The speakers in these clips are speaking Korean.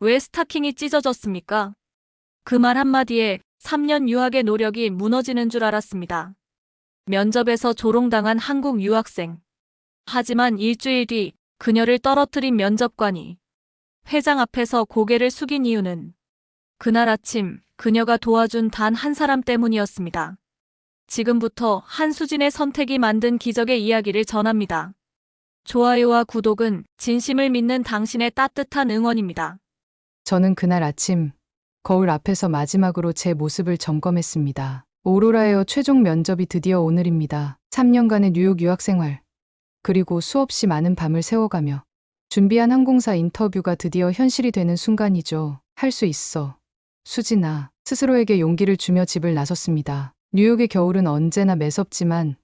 왜 스타킹이 찢어졌습니까? 그 말 한마디에 3년 유학의 노력이 무너지는 줄 알았습니다. 면접에서 조롱당한 한국 유학생. 하지만 일주일 뒤 그녀를 떨어뜨린 면접관이 회장 앞에서 고개를 숙인 이유는 그날 아침 그녀가 도와준 단 한 사람 때문이었습니다. 지금부터 한수진의 선택이 만든 기적의 이야기를 전합니다. 좋아요와 구독은 진심을 믿는 당신의 따뜻한 응원입니다. 저는 그날 아침 거울 앞에서 마지막으로 제 모습을 점검했습니다. 오로라에어 최종 면접이 드디어 오늘입니다. 3년간의 뉴욕 유학 생활, 그리고 수없이 많은 밤을 새워가며 준비한 항공사 인터뷰가 드디어 현실이 되는 순간이죠. 할 수 있어. 수진아, 스스로에게 용기를 주며 집을 나섰습니다. 뉴욕의 겨울은 언제나 매섭지만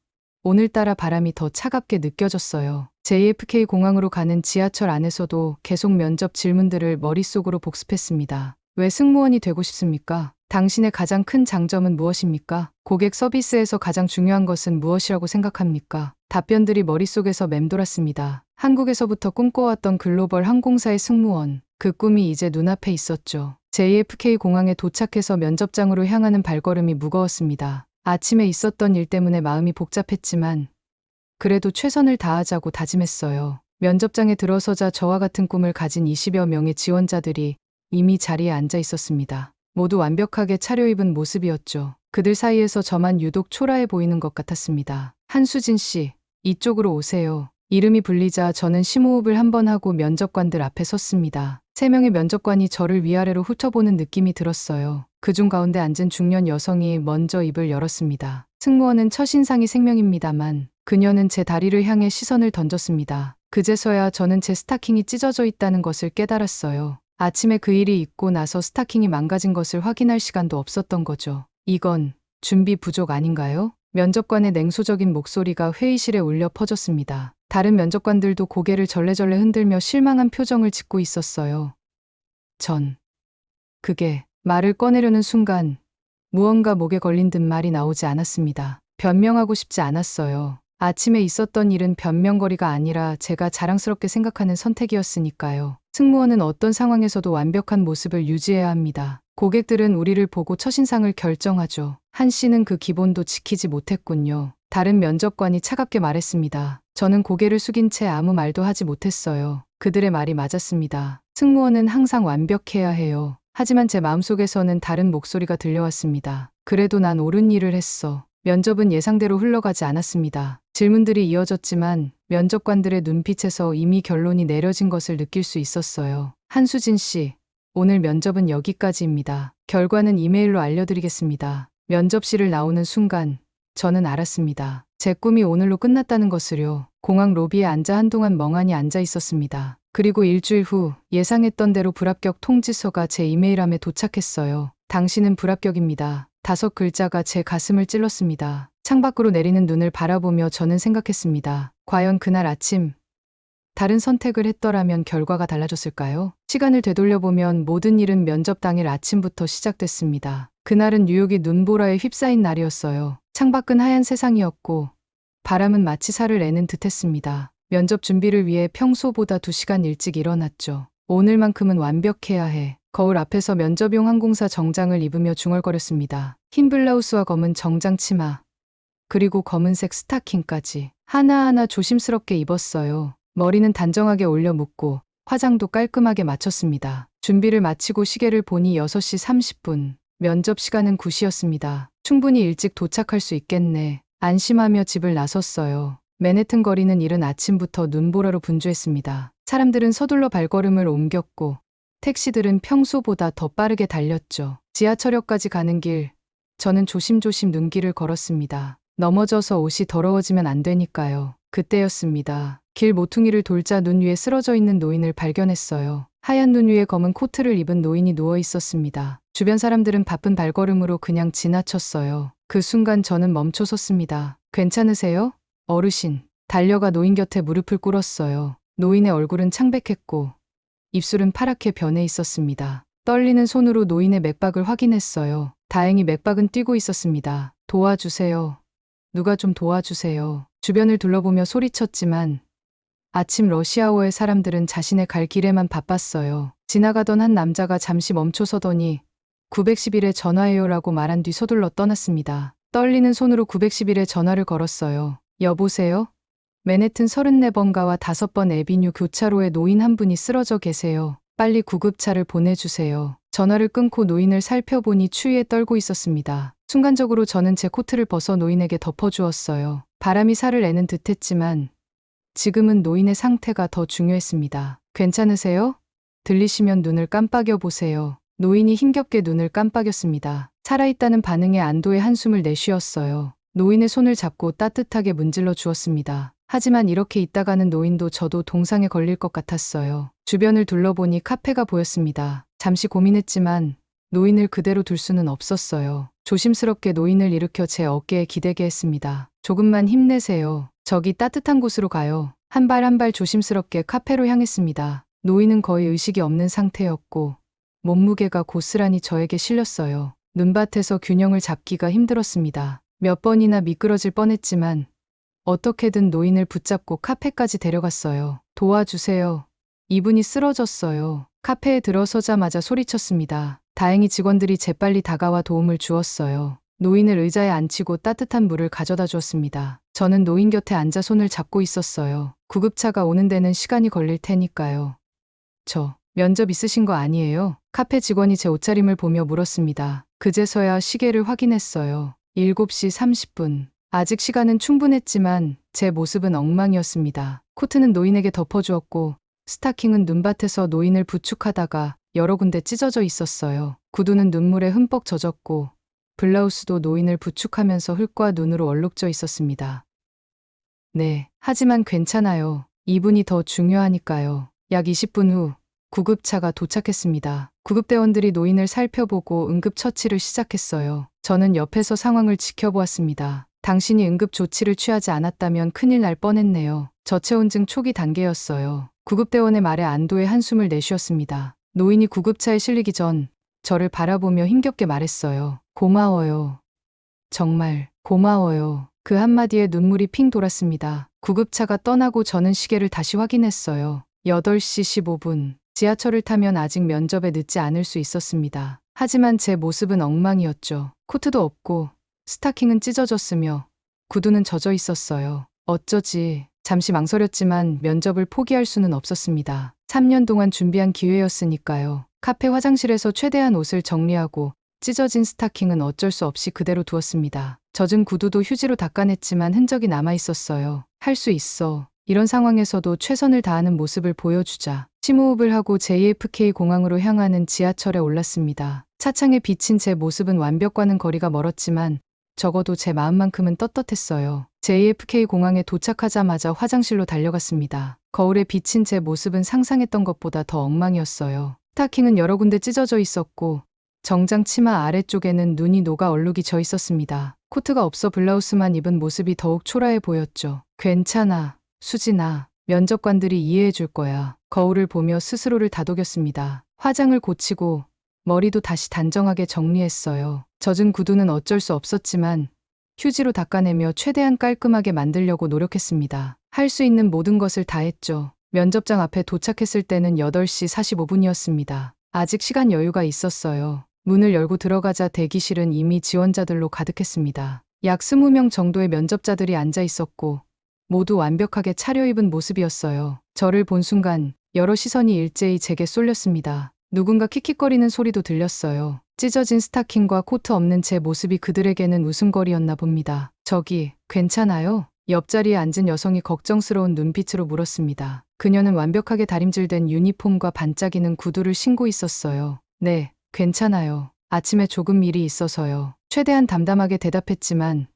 오늘따라 바람이 더 차갑게 느껴졌어요. JFK 공항으로 가는 지하철 안에서도 계속 면접 질문들을 머릿속으로 복습했습니다. 왜 승무원이 되고 싶습니까? 당신의 가장 큰 장점은 무엇입니까? 고객 서비스에서 가장 중요한 것은 무엇이라고 생각합니까? 답변들이 머릿속에서 맴돌았습니다. 한국에서부터 꿈꿔왔던 글로벌 항공사의 승무원. 그 꿈이 이제 눈앞에 있었죠. JFK 공항에 도착해서 면접장으로 향하는 발걸음이 무거웠습니다. 아침에 있었던 일 때문에 마음이 복잡했지만 그래도 최선을 다하자고 다짐했어요. 면접장에 들어서자 저와 같은 꿈을 가진 20여 명의 지원자들이 이미 자리에 앉아 있었습니다. 모두 완벽하게 차려입은 모습이었죠. 그들 사이에서 저만 유독 초라해 보이는 것 같았습니다. 한수진 씨, 이쪽으로 오세요. 이름이 불리자 저는 심호흡을 한번 하고 면접관들 앞에 섰습니다. 3명의 면접관이 저를 위아래로 훑어보는 느낌이 들었어요. 그중 가운데 앉은 중년 여성이 먼저 입을 열었습니다. 승무원은 첫인상이 생명입니다만 그녀는 제 다리를 향해 시선을 던졌습니다. 그제서야 저는 제 스타킹이 찢어져 있다는 것을 깨달았어요. 아침에 그 일이 있고 나서 스타킹이 망가진 것을 확인할 시간도 없었던 거죠. 이건 준비 부족 아닌가요? 면접관의 냉소적인 목소리가 회의실에 울려 퍼졌습니다. 다른 면접관들도 고개를 절레절레 흔들며 실망한 표정을 짓고 있었어요. 그게 말을 꺼내려는 순간 무언가 목에 걸린 듯 말이 나오지 않았습니다. 변명하고 싶지 않았어요. 아침에 있었던 일은 변명거리가 아니라 제가 자랑스럽게 생각하는 선택이었으니까요. 승무원은 어떤 상황에서도 완벽한 모습을 유지해야 합니다. 고객들은 우리를 보고 첫인상을 결정하죠. 한 씨는 그 기본도 지키지 못했군요. 다른 면접관이 차갑게 말했습니다. 저는 고개를 숙인 채 아무 말도 하지 못했어요. 그들의 말이 맞았습니다. 승무원은 항상 완벽해야 해요. 하지만 제 마음속에서는 다른 목소리가 들려왔습니다. 그래도 난 옳은 일을 했어. 면접은 예상대로 흘러가지 않았습니다. 질문들이 이어졌지만 면접관들의 눈빛에서 이미 결론이 내려진 것을 느낄 수 있었어요. 한수진 씨, 오늘 면접은 여기까지입니다. 결과는 이메일로 알려드리겠습니다. 면접실을 나오는 순간 저는 알았습니다. 제 꿈이 오늘로 끝났다는 것을요. 공항 로비에 앉아 한동안 멍하니 앉아 있었습니다. 그리고 일주일 후 예상했던 대로 불합격 통지서가 제 이메일함에 도착했어요. 당신은 불합격입니다. 5글자가 제 가슴을 찔렀습니다. 창밖으로 내리는 눈을 바라보며 저는 생각했습니다. 과연 그날 아침 다른 선택을 했더라면 결과가 달라졌을까요? 시간을 되돌려보면 모든 일은 면접 당일 아침부터 시작됐습니다. 그날은 뉴욕이 눈보라에 휩싸인 날이었어요. 창밖은 하얀 세상이었고 바람은 마치 살을 내는 듯했습니다. 면접 준비를 위해 평소보다 2시간 일찍 일어났죠. 오늘만큼은 완벽해야 해. 거울 앞에서 면접용 항공사 정장을 입으며 중얼거렸습니다. 흰 블라우스와 검은 정장 치마, 그리고 검은색 스타킹까지 하나하나 조심스럽게 입었어요. 머리는 단정하게 올려 묶고 화장도 깔끔하게 마쳤습니다. 준비를 마치고 시계를 보니 6시 30분. 면접 시간은 9시였습니다. 충분히 일찍 도착할 수 있겠네. 안심하며 집을 나섰어요. 맨해튼 거리는 이른 아침부터 눈보라로 분주했습니다. 사람들은 서둘러 발걸음을 옮겼고 택시들은 평소보다 더 빠르게 달렸죠. 지하철역까지 가는 길, 저는 조심조심 눈길을 걸었습니다. 넘어져서 옷이 더러워지면 안 되니까요. 그때였습니다. 길 모퉁이를 돌자 눈 위에 쓰러져 있는 노인을 발견했어요. 하얀 눈 위에 검은 코트를 입은 노인이 누워 있었습니다. 주변 사람들은 바쁜 발걸음으로 그냥 지나쳤어요. 그 순간 저는 멈춰 섰습니다. 괜찮으세요? 어르신. 달려가 노인 곁에 무릎을 꿇었어요. 노인의 얼굴은 창백했고 입술은 파랗게 변해 있었습니다. 떨리는 손으로 노인의 맥박을 확인했어요. 다행히 맥박은 뛰고 있었습니다. 도와주세요. 누가 좀 도와주세요. 주변을 둘러보며 소리쳤지만 아침 러시아워의 사람들은 자신의 갈 길에만 바빴어요. 지나가던 한 남자가 잠시 멈춰서더니 911에 전화해요라고 말한 뒤 서둘러 떠났습니다. 떨리는 손으로 911에 전화를 걸었어요. 여보세요? 맨해튼 34번가와 5번 에비뉴 교차로에 노인 한 분이 쓰러져 계세요. 빨리 구급차를 보내주세요. 전화를 끊고 노인을 살펴보니 추위에 떨고 있었습니다. 순간적으로 저는 제 코트를 벗어 노인에게 덮어주었어요. 바람이 살을 내는 듯했지만 지금은 노인의 상태가 더 중요했습니다. 괜찮으세요? 들리시면 눈을 깜빡여 보세요. 노인이 힘겹게 눈을 깜빡였습니다. 살아있다는 반응에 안도의 한숨을 내쉬었어요. 노인의 손을 잡고 따뜻하게 문질러 주었습니다. 하지만 이렇게 있다가는 노인도 저도 동상에 걸릴 것 같았어요. 주변을 둘러보니 카페가 보였습니다. 잠시 고민했지만 노인을 그대로 둘 수는 없었어요. 조심스럽게 노인을 일으켜 제 어깨에 기대게 했습니다. 조금만 힘내세요. 저기 따뜻한 곳으로 가요. 한 발 한 발 조심스럽게 카페로 향했습니다. 노인은 거의 의식이 없는 상태였고 몸무게가 고스란히 저에게 실렸어요. 눈밭에서 균형을 잡기가 힘들었습니다. 몇 번이나 미끄러질 뻔했지만 어떻게든 노인을 붙잡고 카페까지 데려갔어요. 도와주세요. 이분이 쓰러졌어요. 카페에 들어서자마자 소리쳤습니다. 다행히 직원들이 재빨리 다가와 도움을 주었어요. 노인을 의자에 앉히고 따뜻한 물을 가져다 주었습니다. 저는 노인 곁에 앉아 손을 잡고 있었어요. 구급차가 오는 데는 시간이 걸릴 테니까요. 면접 있으신 거 아니에요? 카페 직원이 제 옷차림을 보며 물었습니다. 그제서야 시계를 확인했어요. 7시 30분. 아직 시간은 충분했지만 제 모습은 엉망이었습니다. 코트는 노인에게 덮어주었고 스타킹은 눈밭에서 노인을 부축하다가 여러 군데 찢어져 있었어요. 구두는 눈물에 흠뻑 젖었고 블라우스도 노인을 부축하면서 흙과 눈으로 얼룩져 있었습니다. 네, 하지만 괜찮아요. 이분이 더 중요하니까요. 약 20분 후 구급차가 도착했습니다. 구급대원들이 노인을 살펴보고 응급처치를 시작했어요. 저는 옆에서 상황을 지켜보았습니다. 당신이 응급조치를 취하지 않았다면 큰일 날 뻔했네요. 저체온증 초기 단계였어요. 구급대원의 말에 안도의 한숨을 내쉬었습니다. 노인이 구급차에 실리기 전 저를 바라보며 힘겹게 말했어요. 고마워요. 정말 고마워요. 그 한마디에 눈물이 핑 돌았습니다. 구급차가 떠나고 저는 시계를 다시 확인했어요. 8시 15분. 지하철을 타면 아직 면접에 늦지 않을 수 있었습니다. 하지만 제 모습은 엉망이었죠. 코트도 없고 스타킹은 찢어졌으며 구두는 젖어 있었어요. 어쩌지. 잠시 망설였지만 면접을 포기할 수는 없었습니다. 3년 동안 준비한 기회였으니까요. 카페 화장실에서 최대한 옷을 정리하고 찢어진 스타킹은 어쩔 수 없이 그대로 두었습니다. 젖은 구두도 휴지로 닦아냈지만 흔적이 남아 있었어요. 할 수 있어. 이런 상황에서도 최선을 다하는 모습을 보여주자. 심호흡을 하고 JFK 공항으로 향하는 지하철에 올랐습니다. 차창에 비친 제 모습은 완벽과는 거리가 멀었지만 적어도 제 마음만큼은 떳떳했어요. JFK 공항에 도착하자마자 화장실로 달려갔습니다. 거울에 비친 제 모습은 상상했던 것보다 더 엉망이었어요. 스타킹은 여러 군데 찢어져 있었고 정장 치마 아래쪽에는 눈이 녹아 얼룩이 져 있었습니다. 코트가 없어 블라우스만 입은 모습이 더욱 초라해 보였죠. 괜찮아, 수진아. 면접관들이 이해해 줄 거야. 거울을 보며 스스로를 다독였습니다. 화장을 고치고 머리도 다시 단정하게 정리했어요. 젖은 구두는 어쩔 수 없었지만 휴지로 닦아내며 최대한 깔끔하게 만들려고 노력했습니다. 할 수 있는 모든 것을 다했죠. 면접장 앞에 도착했을 때는 8시 45분이었습니다. 아직 시간 여유가 있었어요. 문을 열고 들어가자 대기실은 이미 지원자들로 가득했습니다. 약 20명 정도의 면접자들이 앉아 있었고 모두 완벽하게 차려입은 모습이었어요. 저를 본 순간 여러 시선이 일제히 제게 쏠렸습니다. 누군가 킥킥거리는 소리도 들렸어요. 찢어진 스타킹과 코트 없는 제 모습이 그들에게는 웃음거리였나 봅니다. 저기, 괜찮아요? 옆자리에 앉은 여성이 걱정스러운 눈빛으로 물었습니다. 그녀는 완벽하게 다림질된 유니폼과 반짝이는 구두를 신고 있었어요. 네, 괜찮아요. 아침에 조금 일이 있어서요. 최대한 담담하게 대답했지만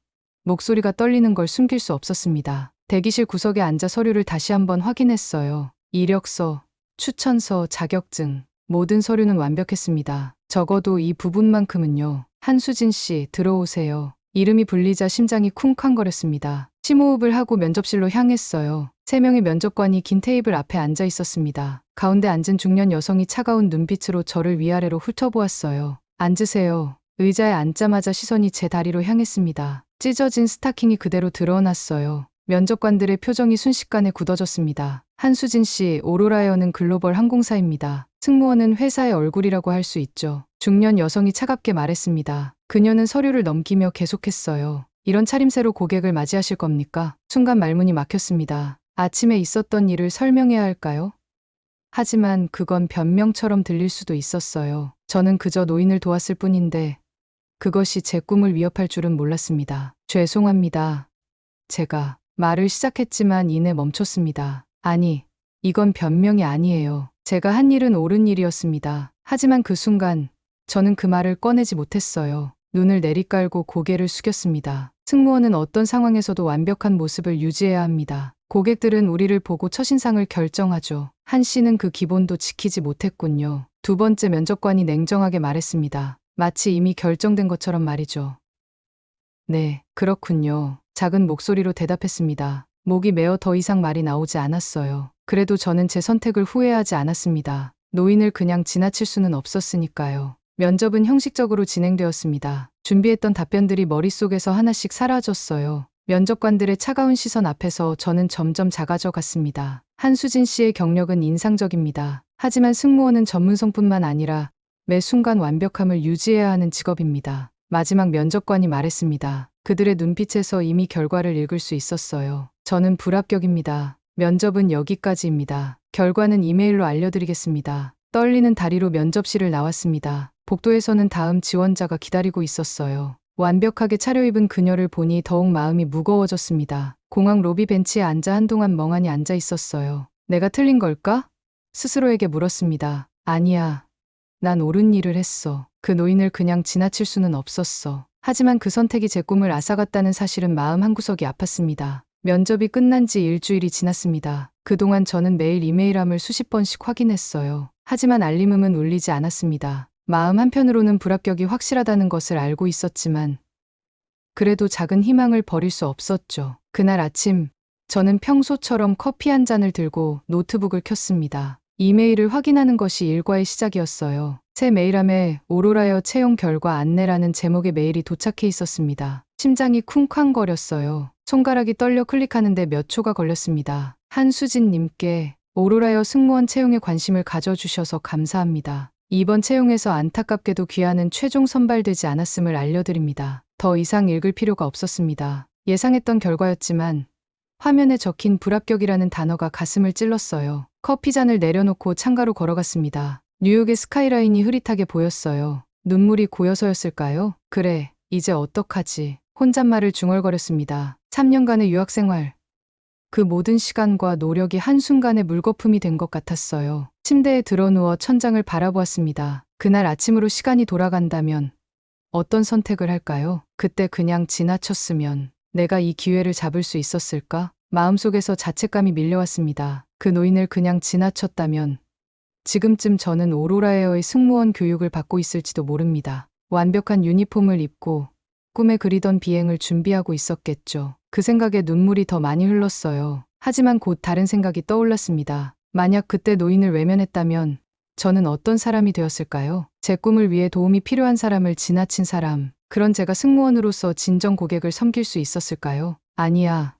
목소리가 떨리는 걸 숨길 수 없었습니다. 대기실 구석에 앉아 서류를 다시 한번 확인했어요. 이력서, 추천서, 자격증, 모든 서류는 완벽했습니다. 적어도 이 부분만큼은요. 한수진 씨, 들어오세요. 이름이 불리자 심장이 쿵쾅거렸습니다. 심호흡을 하고 면접실로 향했어요. 3명의 면접관이 긴 테이블 앞에 앉아 있었습니다. 가운데 앉은 중년 여성이 차가운 눈빛으로 저를 위아래로 훑어보았어요. 앉으세요. 의자에 앉자마자 시선이 제 다리로 향했습니다. 찢어진 스타킹이 그대로 드러났어요. 면접관들의 표정이 순식간에 굳어졌습니다. 한수진 씨, 오로라에어는 글로벌 항공사입니다. 승무원은 회사의 얼굴이라고 할 수 있죠. 중년 여성이 차갑게 말했습니다. 그녀는 서류를 넘기며 계속했어요. 이런 차림새로 고객을 맞이하실 겁니까? 순간 말문이 막혔습니다. 아침에 있었던 일을 설명해야 할까요? 하지만 그건 변명처럼 들릴 수도 있었어요. 저는 그저 노인을 도왔을 뿐인데 그것이 제 꿈을 위협할 줄은 몰랐습니다. 죄송합니다. 제가 말을 시작했지만 이내 멈췄습니다. 아니, 이건 변명이 아니에요. 제가 한 일은 옳은 일이었습니다. 하지만 그 순간 저는 그 말을 꺼내지 못했어요. 눈을 내리깔고 고개를 숙였습니다. 승무원은 어떤 상황에서도 완벽한 모습을 유지해야 합니다. 고객들은 우리를 보고 첫인상을 결정하죠. 한 씨는 그 기본도 지키지 못했군요. 두 번째 면접관이 냉정하게 말했습니다. 마치 이미 결정된 것처럼 말이죠. 네, 그렇군요. 작은 목소리로 대답했습니다. 목이 메어 더 이상 말이 나오지 않았어요. 그래도 저는 제 선택을 후회하지 않았습니다. 노인을 그냥 지나칠 수는 없었으니까요. 면접은 형식적으로 진행되었습니다. 준비했던 답변들이 머릿속에서 하나씩 사라졌어요. 면접관들의 차가운 시선 앞에서 저는 점점 작아져 갔습니다. 한수진 씨의 경력은 인상적입니다. 하지만 승무원은 전문성뿐만 아니라 매 순간 완벽함을 유지해야 하는 직업입니다. 마지막 면접관이 말했습니다. 그들의 눈빛에서 이미 결과를 읽을 수 있었어요. 저는 불합격입니다. 면접은 여기까지입니다. 결과는 이메일로 알려드리겠습니다. 떨리는 다리로 면접실을 나왔습니다. 복도에서는 다음 지원자가 기다리고 있었어요. 완벽하게 차려입은 그녀를 보니 더욱 마음이 무거워졌습니다. 공항 로비 벤치에 앉아 한동안 멍하니 앉아 있었어요. 내가 틀린 걸까? 스스로에게 물었습니다. 아니야. 난 옳은 일을 했어. 그 노인을 그냥 지나칠 수는 없었어. 하지만 그 선택이 제 꿈을 앗아갔다는 사실은 마음 한구석이 아팠습니다. 면접이 끝난 지 일주일이 지났습니다. 그동안 저는 매일 이메일함을 수십 번씩 확인했어요. 하지만 알림음은 울리지 않았습니다. 마음 한편으로는 불합격이 확실하다는 것을 알고 있었지만 그래도 작은 희망을 버릴 수 없었죠. 그날 아침 저는 평소처럼 커피 한 잔을 들고 노트북을 켰습니다. 이메일을 확인하는 것이 일과의 시작이었어요. 새 메일함에 오로라에어 채용 결과 안내라는 제목의 메일이 도착해 있었습니다. 심장이 쿵쾅거렸어요. 손가락이 떨려 클릭하는데 몇 초가 걸렸습니다. 한수진님께 오로라에어 승무원 채용에 관심을 가져주셔서 감사합니다. 이번 채용에서 안타깝게도 귀하는 최종 선발되지 않았음을 알려드립니다. 더 이상 읽을 필요가 없었습니다. 예상했던 결과였지만 화면에 적힌 불합격이라는 단어가 가슴을 찔렀어요. 커피잔을 내려놓고 창가로 걸어갔습니다. 뉴욕의 스카이라인이 흐릿하게 보였어요. 눈물이 고여서였을까요? 그래, 이제 어떡하지? 혼잣말을 중얼거렸습니다. 3년간의 유학생활. 그 모든 시간과 노력이 한순간에 물거품이 된 것 같았어요. 침대에 드러누워 천장을 바라보았습니다. 그날 아침으로 시간이 돌아간다면 어떤 선택을 할까요? 그때 그냥 지나쳤으면 내가 이 기회를 잡을 수 있었을까? 마음속에서 자책감이 밀려왔습니다. 그 노인을 그냥 지나쳤다면 지금쯤 저는 오로라에어의 승무원 교육을 받고 있을지도 모릅니다. 완벽한 유니폼을 입고 꿈에 그리던 비행을 준비하고 있었겠죠. 그 생각에 눈물이 더 많이 흘렀어요. 하지만 곧 다른 생각이 떠올랐습니다. 만약 그때 노인을 외면했다면 저는 어떤 사람이 되었을까요? 제 꿈을 위해 도움이 필요한 사람을 지나친 사람. 그런 제가 승무원으로서 진정 고객을 섬길 수 있었을까요? 아니야.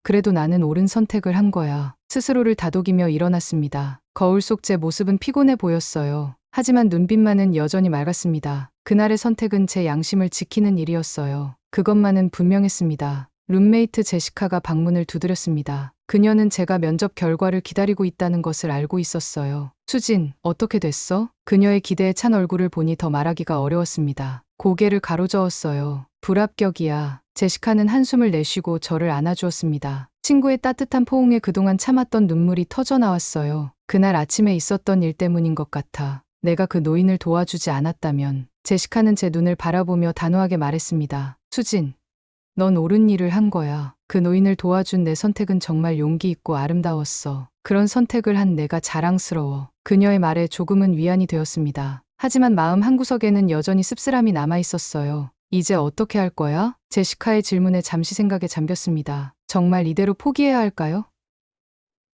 그래도 나는 옳은 선택을 한 거야. 스스로를 다독이며 일어났습니다. 거울 속 제 모습은 피곤해 보였어요. 하지만 눈빛만은 여전히 맑았습니다. 그날의 선택은 제 양심을 지키는 일이었어요. 그것만은 분명했습니다. 룸메이트 제시카가 방문을 두드렸습니다. 그녀는 제가 면접 결과를 기다리고 있다는 것을 알고 있었어요. 수진, 어떻게 됐어? 그녀의 기대에 찬 얼굴을 보니 더 말하기가 어려웠습니다. 고개를 가로저었어요. 불합격이야. 제시카는 한숨을 내쉬고 저를 안아주었습니다. 친구의 따뜻한 포옹에 그동안 참았던 눈물이 터져 나왔어요. 그날 아침에 있었던 일 때문인 것 같아. 내가 그 노인을 도와주지 않았다면. 제시카는 제 눈을 바라보며 단호하게 말했습니다. 수진, 넌 옳은 일을 한 거야. 그 노인을 도와준 내 선택은 정말 용기 있고 아름다웠어. 그런 선택을 한 내가 자랑스러워. 그녀의 말에 조금은 위안이 되었습니다. 하지만 마음 한구석에는 여전히 씁쓸함이 남아 있었어요. 이제 어떻게 할 거야? 제시카의 질문에 잠시 생각에 잠겼습니다. 정말 이대로 포기해야 할까요?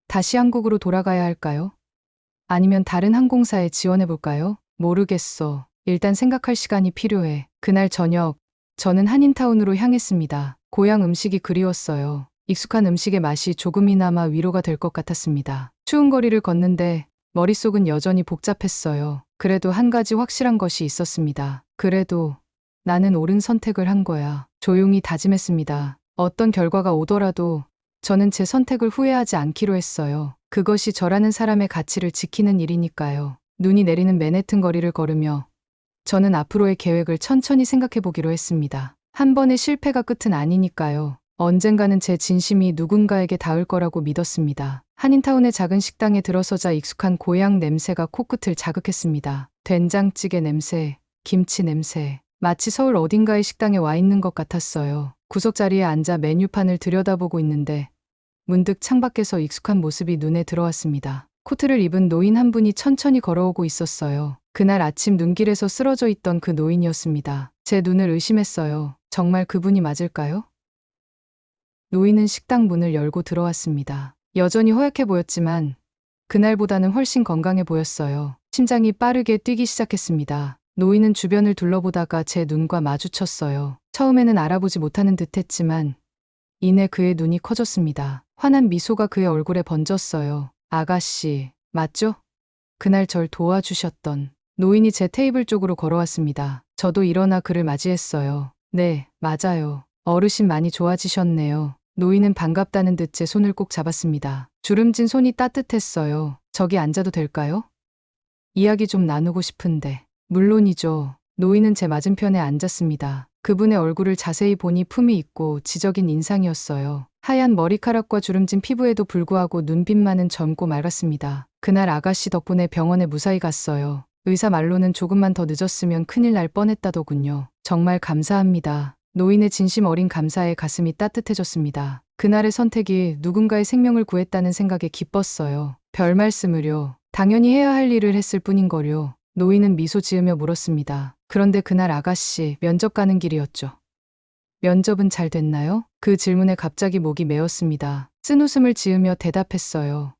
다시 한국으로 돌아가야 할까요? 아니면 다른 항공사에 지원해 볼까요? 모르겠어. 일단 생각할 시간이 필요해. 그날 저녁, 저는 한인타운으로 향했습니다. 고향 음식이 그리웠어요. 익숙한 음식의 맛이 조금이나마 위로가 될 것 같았습니다. 추운 거리를 걷는데 머릿속은 여전히 복잡했어요. 그래도 한 가지 확실한 것이 있었습니다. 그래도 나는 옳은 선택을 한 거야. 조용히 다짐했습니다. 어떤 결과가 오더라도 저는 제 선택을 후회하지 않기로 했어요. 그것이 저라는 사람의 가치를 지키는 일이니까요. 눈이 내리는 맨해튼 거리를 걸으며 저는 앞으로의 계획을 천천히 생각해 보기로 했습니다. 한 번의 실패가 끝은 아니니까요. 언젠가는 제 진심이 누군가에게 닿을 거라고 믿었습니다. 한인타운의 작은 식당에 들어서자 익숙한 고향 냄새가 코끝을 자극했습니다. 된장찌개 냄새, 김치 냄새, 마치 서울 어딘가의 식당에 와 있는 것 같았어요. 구석자리에 앉아 메뉴판을 들여다보고 있는데 문득 창밖에서 익숙한 모습이 눈에 들어왔습니다. 코트를 입은 노인 한 분이 천천히 걸어오고 있었어요. 그날 아침 눈길에서 쓰러져 있던 그 노인이었습니다. 제 눈을 의심했어요. 정말 그분이 맞을까요? 노인은 식당 문을 열고 들어왔습니다. 여전히 허약해 보였지만 그날보다는 훨씬 건강해 보였어요. 심장이 빠르게 뛰기 시작했습니다. 노인은 주변을 둘러보다가 제 눈과 마주쳤어요. 처음에는 알아보지 못하는 듯했지만 이내 그의 눈이 커졌습니다. 환한 미소가 그의 얼굴에 번졌어요. 아가씨, 맞죠? 그날 절 도와주셨던 노인이 제 테이블 쪽으로 걸어왔습니다. 저도 일어나 그를 맞이했어요. 네, 맞아요. 어르신 많이 좋아지셨네요. 노인은 반갑다는 듯 제 손을 꼭 잡았습니다. 주름진 손이 따뜻했어요. 저기 앉아도 될까요? 이야기 좀 나누고 싶은데. 물론이죠. 노인은 제 맞은편에 앉았습니다. 그분의 얼굴을 자세히 보니 품이 있고 지적인 인상이었어요. 하얀 머리카락과 주름진 피부에도 불구하고 눈빛만은 젊고 맑았습니다. 그날 아가씨 덕분에 병원에 무사히 갔어요. 의사 말로는 조금만 더 늦었으면 큰일 날 뻔했다더군요. 정말 감사합니다. 노인의 진심 어린 감사에 가슴이 따뜻해졌습니다. 그날의 선택이 누군가의 생명을 구했다는 생각에 기뻤어요. 별 말씀을요. 당연히 해야 할 일을 했을 뿐인걸요. 노인은 미소 지으며 물었습니다. 그런데 그날 아가씨 면접 가는 길이었죠. 면접은 잘 됐나요? 그 질문에 갑자기 목이 메었습니다. 쓴웃음을 지으며 대답했어요.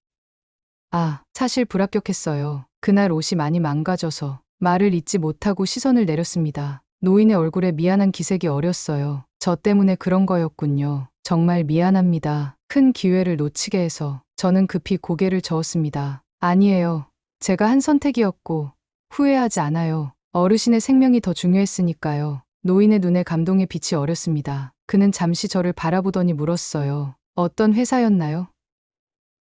아, 사실 불합격했어요. 그날 옷이 많이 망가져서 말을 잇지 못하고 시선을 내렸습니다. 노인의 얼굴에 미안한 기색이 어렸어요. 저 때문에 그런 거였군요. 정말 미안합니다. 큰 기회를 놓치게 해서. 저는 급히 고개를 저었습니다. 아니에요. 제가 한 선택이었고 후회하지 않아요. 어르신의 생명이 더 중요했으니까요. 노인의 눈에 감동의 빛이 어렸습니다. 그는 잠시 저를 바라보더니 물었어요. 어떤 회사였나요?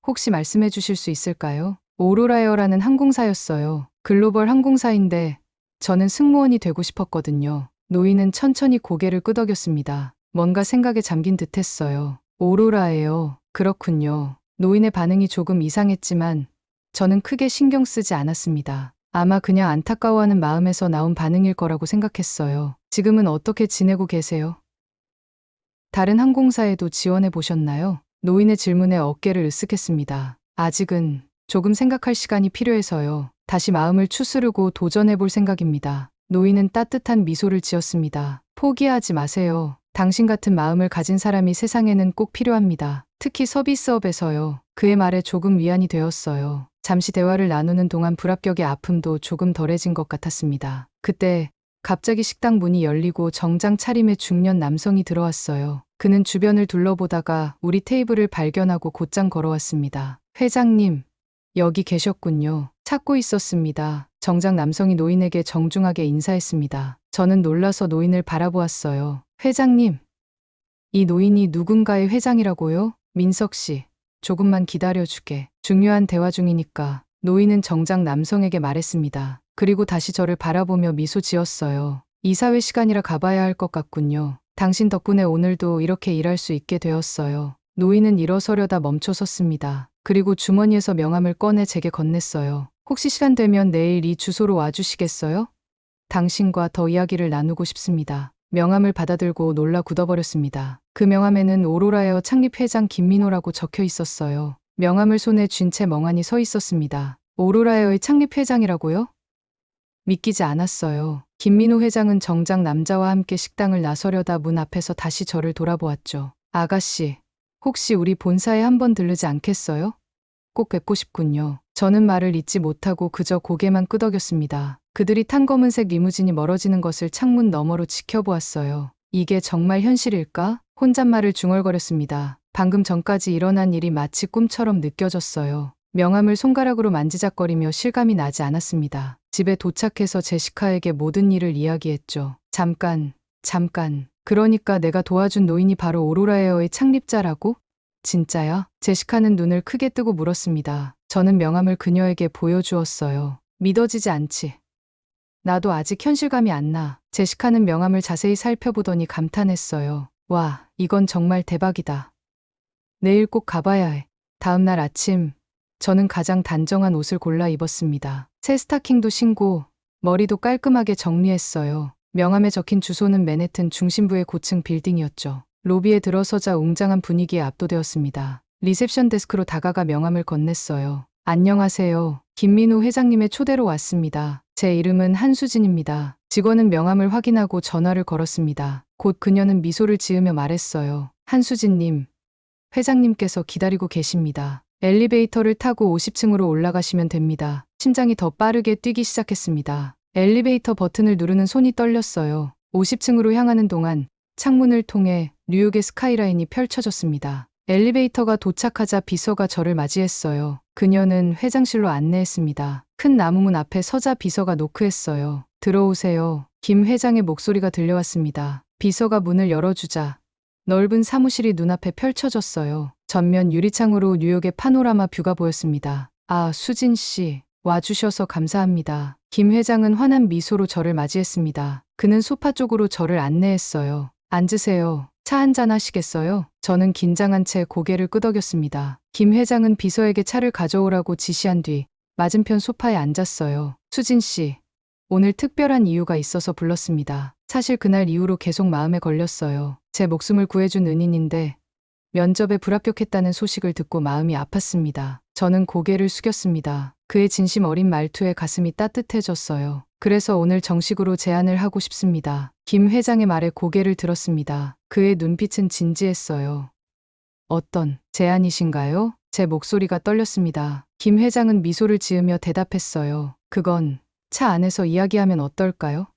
혹시 말씀해 주실 수 있을까요? 오로라에어라는 항공사였어요. 글로벌 항공사인데 저는 승무원이 되고 싶었거든요. 노인은 천천히 고개를 끄덕였습니다. 뭔가 생각에 잠긴 듯했어요. 오로라에어. 그렇군요. 노인의 반응이 조금 이상했지만 저는 크게 신경 쓰지 않았습니다. 아마 그냥 안타까워하는 마음에서 나온 반응일 거라고 생각했어요. 지금은 어떻게 지내고 계세요? 다른 항공사에도 지원해 보셨나요? 노인의 질문에 어깨를 으쓱했습니다. 아직은 조금 생각할 시간이 필요해서요. 다시 마음을 추스르고 도전해 볼 생각입니다. 노인은 따뜻한 미소를 지었습니다. 포기하지 마세요. 당신 같은 마음을 가진 사람이 세상에는 꼭 필요합니다. 특히 서비스업에서요. 그의 말에 조금 위안이 되었어요. 잠시 대화를 나누는 동안 불합격의 아픔도 조금 덜해진 것 같았습니다. 그때 갑자기 식당 문이 열리고 정장 차림의 중년 남성이 들어왔어요. 그는 주변을 둘러보다가 우리 테이블을 발견하고 곧장 걸어왔습니다. 회장님, 여기 계셨군요. 찾고 있었습니다. 정장 남성이 노인에게 정중하게 인사했습니다. 저는 놀라서 노인을 바라보았어요. 회장님, 이 노인이 누군가의 회장이라고요? 민석 씨, 조금만 기다려주게. 중요한 대화 중이니까. 노인은 정장 남성에게 말했습니다. 그리고 다시 저를 바라보며 미소 지었어요. 이사회 시간이라 가봐야 할 것 같군요. 당신 덕분에 오늘도 이렇게 일할 수 있게 되었어요. 노인은 일어서려다 멈춰섰습니다. 그리고 주머니에서 명함을 꺼내 제게 건넸어요. 혹시 시간 되면 내일 이 주소로 와주시겠어요? 당신과 더 이야기를 나누고 싶습니다. 명함을 받아들고 놀라 굳어버렸습니다. 그 명함에는 오로라에어 창립 회장 김민호라고 적혀 있었어요. 명함을 손에 쥔 채 멍하니 서 있었습니다. 오로라에어의 창립 회장이라고요? 믿기지 않았어요. 김민호 회장은 정장 남자와 함께 식당을 나서려다 문 앞에서 다시 저를 돌아보았죠. 아가씨, 혹시 우리 본사에 한번 들르지 않겠어요? 꼭 뵙고 싶군요. 저는 말을 잇지 못하고 그저 고개만 끄덕였습니다. 그들이 탄 검은색 리무진이 멀어지는 것을 창문 너머로 지켜보았어요. 이게 정말 현실일까? 혼잣말을 중얼거렸습니다. 방금 전까지 일어난 일이 마치 꿈처럼 느껴졌어요. 명함을 손가락으로 만지작거리며 실감이 나지 않았습니다. 집에 도착해서 제시카에게 모든 일을 이야기했죠. 잠깐. 그러니까 내가 도와준 노인이 바로 오로라에어의 창립자라고? 진짜야? 제시카는 눈을 크게 뜨고 물었습니다. 저는 명함을 그녀에게 보여주었어요. 믿어지지 않지? 나도 아직 현실감이 안 나. 제시카는 명함을 자세히 살펴보더니 감탄했어요. 와, 이건 정말 대박이다. 내일 꼭 가봐야 해. 다음 날 아침, 저는 가장 단정한 옷을 골라 입었습니다. 새 스타킹도 신고, 머리도 깔끔하게 정리했어요. 명함에 적힌 주소는 맨해튼 중심부의 고층 빌딩이었죠. 로비에 들어서자 웅장한 분위기에 압도되었습니다. 리셉션 데스크로 다가가 명함을 건넸어요. 안녕하세요. 김민우 회장님의 초대로 왔습니다. 제 이름은 한수진입니다. 직원은 명함을 확인하고 전화를 걸었습니다. 곧 그녀는 미소를 지으며 말했어요. 한수진님, 회장님께서 기다리고 계십니다. 엘리베이터를 타고 50층으로 올라가시면 됩니다. 심장이 더 빠르게 뛰기 시작했습니다. 엘리베이터 버튼을 누르는 손이 떨렸어요. 50층으로 향하는 동안 창문을 통해 뉴욕의 스카이라인이 펼쳐졌습니다. 엘리베이터가 도착하자 비서가 저를 맞이했어요. 그녀는 회장실로 안내했습니다. 큰 나무문 앞에 서자 비서가 노크했어요. 들어오세요. 김 회장의 목소리가 들려왔습니다. 비서가 문을 열어주자 넓은 사무실이 눈앞에 펼쳐졌어요. 전면 유리창으로 뉴욕의 파노라마 뷰가 보였습니다. 아, 수진 씨, 와주셔서 감사합니다. 김 회장은 환한 미소로 저를 맞이했습니다. 그는 소파 쪽으로 저를 안내했어요. 앉으세요. 차 한잔 하시겠어요? 저는 긴장한 채 고개를 끄덕였습니다. 김 회장은 비서에게 차를 가져오라고 지시한 뒤 맞은편 소파에 앉았어요. 수진 씨, 오늘 특별한 이유가 있어서 불렀습니다. 사실 그날 이후로 계속 마음에 걸렸어요. 제 목숨을 구해준 은인인데 면접에 불합격했다는 소식을 듣고 마음이 아팠습니다. 저는 고개를 숙였습니다. 그의 진심 어린 말투에 가슴이 따뜻해졌어요. 그래서 오늘 정식으로 제안을 하고 싶습니다. 김 회장의 말에 고개를 들었습니다. 그의 눈빛은 진지했어요. 어떤 제안이신가요? 제 목소리가 떨렸습니다. 김 회장은 미소를 지으며 대답했어요. 그건 차 안에서 이야기하면 어떨까요?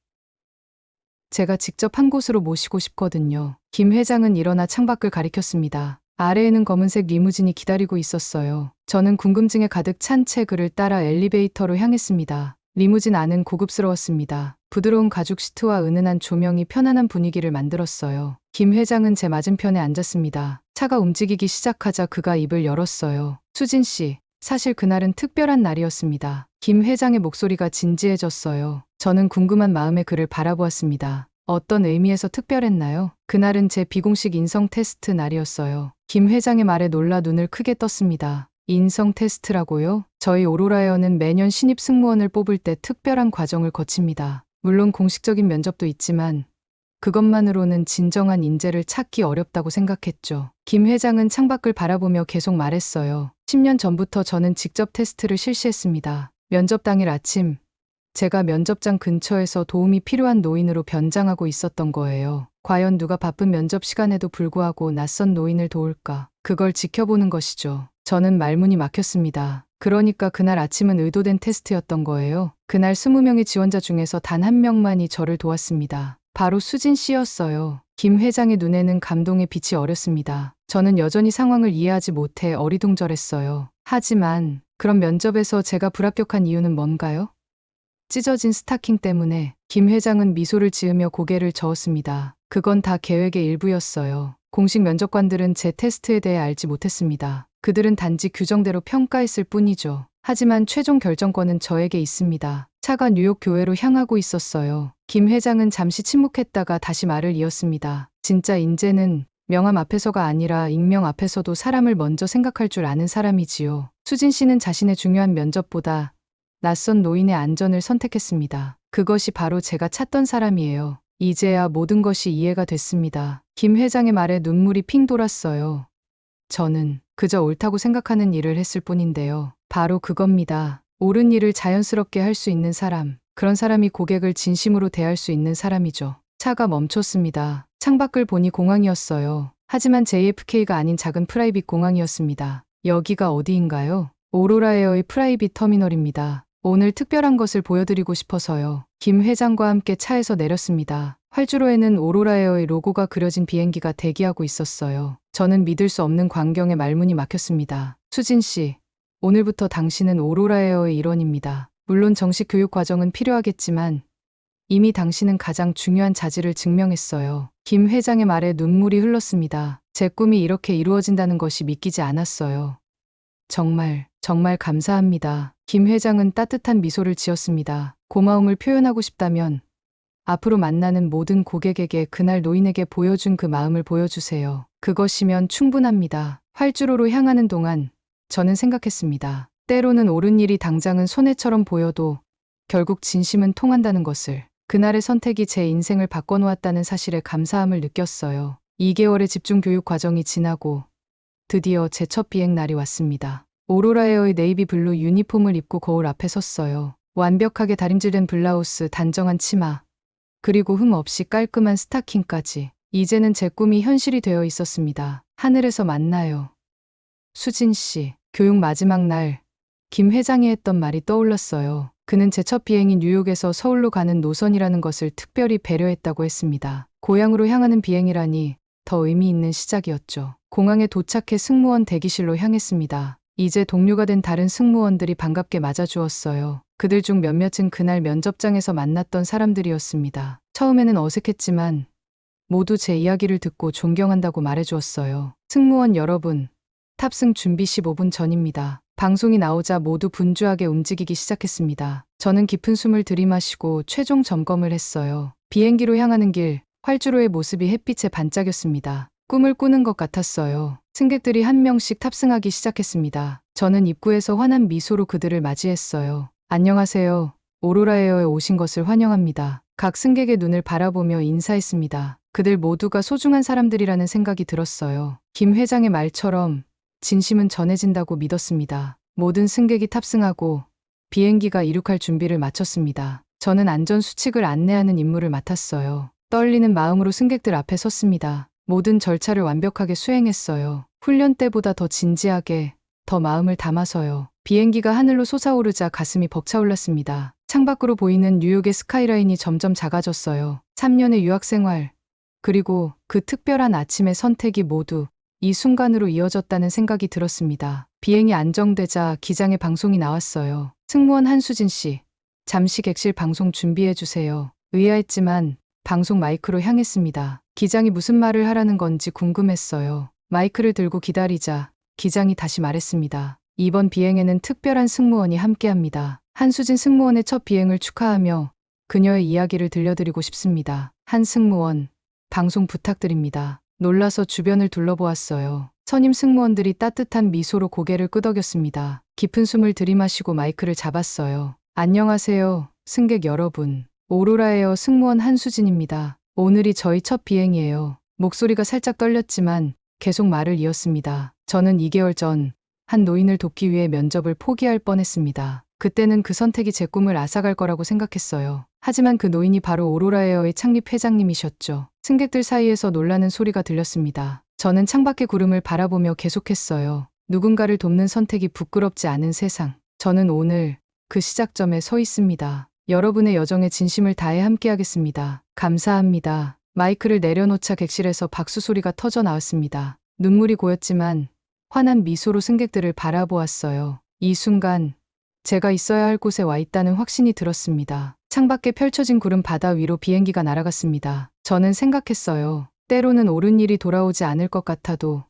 제가 직접 한 곳으로 모시고 싶거든요. 김 회장은 일어나 창밖을 가리켰습니다. 아래에는 검은색 리무진이 기다리고 있었어요. 저는 궁금증에 가득 찬 채 그를 따라 엘리베이터로 향했습니다. 리무진 안은 고급스러웠습니다. 부드러운 가죽 시트와 은은한 조명이 편안한 분위기를 만들었어요. 김 회장은 제 맞은편에 앉았습니다. 차가 움직이기 시작하자 그가 입을 열었어요. 수진 씨, 사실 그날은 특별한 날이었습니다. 김 회장의 목소리가 진지해졌어요. 저는 궁금한 마음에 그를 바라보았습니다. 어떤 의미에서 특별했나요? 그날은 제 비공식 인성 테스트 날이었어요. 김 회장의 말에 놀라 눈을 크게 떴습니다. 인성 테스트라고요? 저희 오로라에어는 매년 신입 승무원을 뽑을 때 특별한 과정을 거칩니다. 물론 공식적인 면접도 있지만 그것만으로는 진정한 인재를 찾기 어렵다고 생각했죠. 김 회장은 창밖을 바라보며 계속 말했어요. 10년 전부터 저는 직접 테스트를 실시했습니다. 면접 당일 아침, 제가 면접장 근처에서 도움이 필요한 노인으로 변장하고 있었던 거예요. 과연 누가 바쁜 면접 시간에도 불구하고 낯선 노인을 도울까? 그걸 지켜보는 것이죠. 저는 말문이 막혔습니다. 그러니까 그날 아침은 의도된 테스트였던 거예요. 그날 20명의 지원자 중에서 단 한 명만이 저를 도왔습니다. 바로 수진 씨였어요. 김 회장의 눈에는 감동의 빛이 어렸습니다. 저는 여전히 상황을 이해하지 못해 어리둥절했어요. 하지만 그럼 면접에서 제가 불합격한 이유는 뭔가요? 찢어진 스타킹 때문에. 김 회장은 미소를 지으며 고개를 저었습니다. 그건 다 계획의 일부였어요. 공식 면접관들은 제 테스트에 대해 알지 못했습니다. 그들은 단지 규정대로 평가했을 뿐이죠. 하지만 최종 결정권은 저에게 있습니다. 차가 뉴욕 교회로 향하고 있었어요. 김 회장은 잠시 침묵했다가 다시 말을 이었습니다. 진짜 인재는 명함 앞에서가 아니라 익명 앞에서도 사람을 먼저 생각할 줄 아는 사람이지요. 수진 씨는 자신의 중요한 면접보다 낯선 노인의 안전을 선택했습니다. 그것이 바로 제가 찾던 사람이에요. 이제야 모든 것이 이해가 됐습니다. 김 회장의 말에 눈물이 핑 돌았어요. 저는 그저 옳다고 생각하는 일을 했을 뿐인데요. 바로 그겁니다. 옳은 일을 자연스럽게 할 수 있는 사람. 그런 사람이 고객을 진심으로 대할 수 있는 사람이죠. 차가 멈췄습니다. 창밖을 보니 공항이었어요. 하지만 JFK가 아닌 작은 프라이빗 공항이었습니다. 여기가 어디인가요? 오로라에어의 프라이빗 터미널입니다. 오늘 특별한 것을 보여드리고 싶어서요. 김 회장과 함께 차에서 내렸습니다. 활주로에는 오로라에어의 로고가 그려진 비행기가 대기하고 있었어요. 저는 믿을 수 없는 광경에 말문이 막혔습니다. 수진 씨, 오늘부터 당신은 오로라에어의 일원입니다. 물론 정식 교육 과정은 필요하겠지만 이미 당신은 가장 중요한 자질을 증명했어요. 김 회장의 말에 눈물이 흘렀습니다. 제 꿈이 이렇게 이루어진다는 것이 믿기지 않았어요. 정말 감사합니다. 김 회장은 따뜻한 미소를 지었습니다. 고마움을 표현하고 싶다면 앞으로 만나는 모든 고객에게 그날 노인에게 보여준 그 마음을 보여주세요. 그것이면 충분합니다. 활주로로 향하는 동안 저는 생각했습니다. 때로는 옳은 일이 당장은 손해처럼 보여도 결국 진심은 통한다는 것을. 그날의 선택이 제 인생을 바꿔놓았다는 사실에 감사함을 느꼈어요. 2개월의 집중 교육 과정이 지나고 드디어 제 첫 비행 날이 왔습니다. 오로라에어의 네이비 블루 유니폼을 입고 거울 앞에 섰어요. 완벽하게 다림질된 블라우스, 단정한 치마, 그리고 흠 없이 깔끔한 스타킹까지. 이제는 제 꿈이 현실이 되어 있었습니다. 하늘에서 만나요. 수진 씨, 교육 마지막 날, 김 회장이 했던 말이 떠올랐어요. 그는 제 첫 비행이 뉴욕에서 서울로 가는 노선이라는 것을 특별히 배려했다고 했습니다. 고향으로 향하는 비행이라니 더 의미 있는 시작이었죠. 공항에 도착해 승무원 대기실로 향했습니다. 이제 동료가 된 다른 승무원들이 반갑게 맞아주었어요. 그들 중 몇몇은 그날 면접장에서 만났던 사람들이었습니다. 처음에는 어색했지만 모두 제 이야기를 듣고 존경한다고 말해주었어요. 승무원 여러분, 탑승 준비 15분 전입니다. 방송이 나오자 모두 분주하게 움직이기 시작했습니다. 저는 깊은 숨을 들이마시고 최종 점검을 했어요. 비행기로 향하는 길, 활주로의 모습이 햇빛에 반짝였습니다. 꿈을 꾸는 것 같았어요. 승객들이 한 명씩 탑승하기 시작했습니다. 저는 입구에서 환한 미소로 그들을 맞이했어요. 안녕하세요. 오로라에어에 오신 것을 환영합니다. 각 승객의 눈을 바라보며 인사했습니다. 그들 모두가 소중한 사람들이라는 생각이 들었어요. 김 회장의 말처럼 진심은 전해진다고 믿었습니다. 모든 승객이 탑승하고 비행기가 이륙할 준비를 마쳤습니다. 저는 안전수칙을 안내하는 임무를 맡았어요. 떨리는 마음으로 승객들 앞에 섰습니다. 모든 절차를 완벽하게 수행했어요. 훈련 때보다 더 진지하게, 더 마음을 담아서요. 비행기가 하늘로 솟아오르자 가슴이 벅차올랐습니다. 창밖으로 보이는 뉴욕의 스카이라인이 점점 작아졌어요. 3년의 유학생활, 그리고 그 특별한 아침의 선택이 모두 이 순간으로 이어졌다는 생각이 들었습니다. 비행이 안정되자 기장의 방송이 나왔어요. 승무원 한수진 씨, 잠시 객실 방송 준비해 주세요. 의아했지만 방송 마이크로 향했습니다. 기장이 무슨 말을 하라는 건지 궁금했어요. 마이크를 들고 기다리자 기장이 다시 말했습니다. 이번 비행에는 특별한 승무원이 함께합니다. 한수진 승무원의 첫 비행을 축하하며 그녀의 이야기를 들려드리고 싶습니다. 한 승무원, 방송 부탁드립니다. 놀라서 주변을 둘러보았어요. 선임 승무원들이 따뜻한 미소로 고개를 끄덕였습니다. 깊은 숨을 들이마시고 마이크를 잡았어요. 안녕하세요, 승객 여러분. 오로라에어 승무원 한수진입니다. 오늘이 저희 첫 비행이에요. 목소리가 살짝 떨렸지만 계속 말을 이었습니다. 저는 2개월 전 한 노인을 돕기 위해 면접을 포기할 뻔했습니다. 그때는 그 선택이 제 꿈을 앗아갈 거라고 생각했어요. 하지만 그 노인이 바로 오로라에어의 창립 회장님이셨죠. 승객들 사이에서 놀라는 소리가 들렸습니다. 저는 창밖의 구름을 바라보며 계속했어요. 누군가를 돕는 선택이 부끄럽지 않은 세상. 저는 오늘 그 시작점에 서 있습니다. 여러분의 여정에 진심을 다해 함께하겠습니다. 감사합니다. 마이크를 내려놓자 객실에서 박수 소리가 터져 나왔습니다. 눈물이 고였지만 환한 미소로 승객들을 바라보았어요. 이 순간 제가 있어야 할 곳에 와 있다는 확신이 들었습니다. 창밖에 펼쳐진 구름 바다 위로 비행기가 날아갔습니다. 저는 생각했어요. 때로는 옳은 일이 돌아오지 않을 것 같아도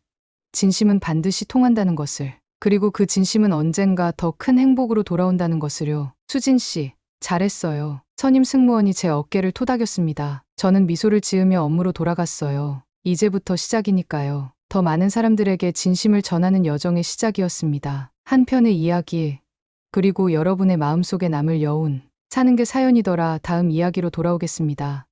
진심은 반드시 통한다는 것을. 그리고 그 진심은 언젠가 더 큰 행복으로 돌아온다는 것을요. 수진 씨, 잘했어요. 선임 승무원이 제 어깨를 토닥였습니다. 저는 미소를 지으며 업무로 돌아갔어요. 이제부터 시작이니까요. 더 많은 사람들에게 진심을 전하는 여정의 시작이었습니다. 한 편의 이야기, 그리고 여러분의 마음속에 남을 여운. 사는 게 사연이더라. 다음 이야기로 돌아오겠습니다.